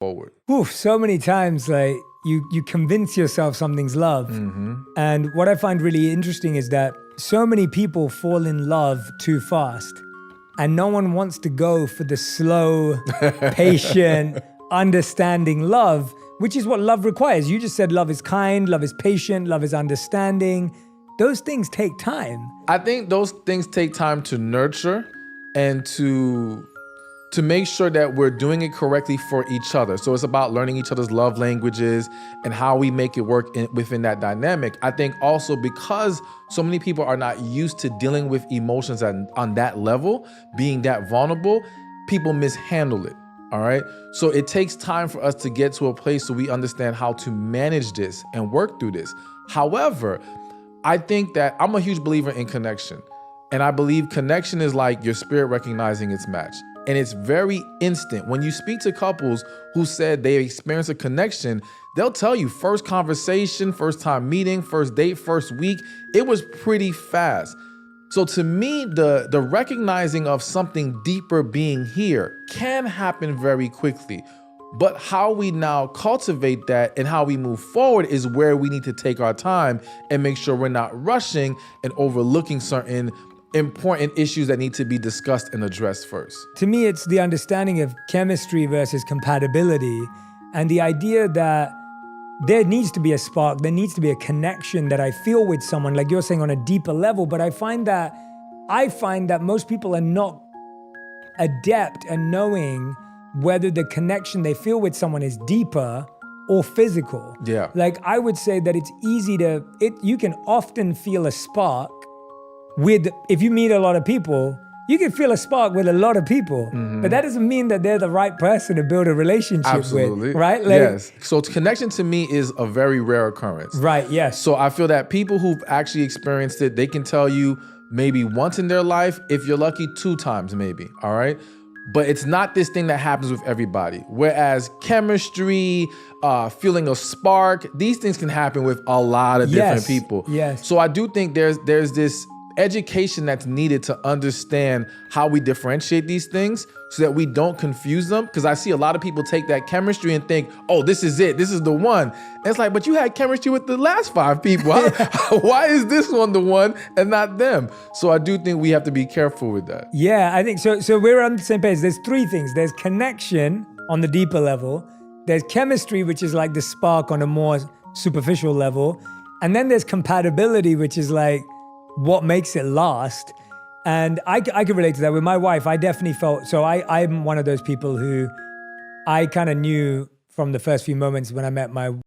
forward? Oof, so many times, like you convince yourself something's love. And what I find really interesting is that so many people fall in love too fast. And no one wants to go for the slow, patient, understanding love, which is what love requires. You just said love is kind, love is patient, love is understanding. Those things take time. I think those things take time to nurture and to make sure that we're doing it correctly for each other. So it's about learning each other's love languages and how we make it work within that dynamic. I think also because so many people are not used to dealing with emotions on that level, being that vulnerable, people mishandle it. All right. So it takes time for us to get to a place so we understand how to manage this and work through this. However, I think that I'm a huge believer in connection. And I believe connection is like your spirit recognizing its match. And it's very instant. When you speak to couples who said they experienced a connection, they'll tell you first conversation, first time meeting, first date, first week, it was pretty fast. So to me, the recognizing of something deeper being here can happen very quickly. But how we now cultivate that and how we move forward is where we need to take our time and make sure we're not rushing and overlooking certain important issues that need to be discussed and addressed first. To me, it's the understanding of chemistry versus compatibility, and the idea that there needs to be a spark, there needs to be a connection that I feel with someone, like you're saying, on a deeper level. But I find that most people are not adept at knowing whether the connection they feel with someone is deeper or physical. Yeah. Like I would say that it's easy you can often feel a spark if you meet a lot of people, you can feel a spark with a lot of people, but that doesn't mean that they're the right person to build a relationship with, right? Yes. So connection to me is a very rare occurrence. Right, yes. So I feel that people who've actually experienced it, they can tell you maybe once in their life, if you're lucky, 2 times maybe, all right? But it's not this thing that happens with everybody. Whereas chemistry, feeling a spark, these things can happen with a lot of different people. Yes. So I do think there's this education that's needed to understand how we differentiate these things so that we don't confuse them. Because I see a lot of people take that chemistry and think, oh, this is it. This is the one. And it's like, but you had chemistry with the last 5 people. Why is this one the one and not them? So I do think we have to be careful with that. Yeah, I think so. So we're on the same page. There's 3 things. There's connection on the deeper level. There's chemistry, which is like the spark on a more superficial level. And then there's compatibility, which is like what makes it last. And I can relate to that. With my wife, I definitely felt, so I'm one of those people who I kind of knew from the first few moments when I met my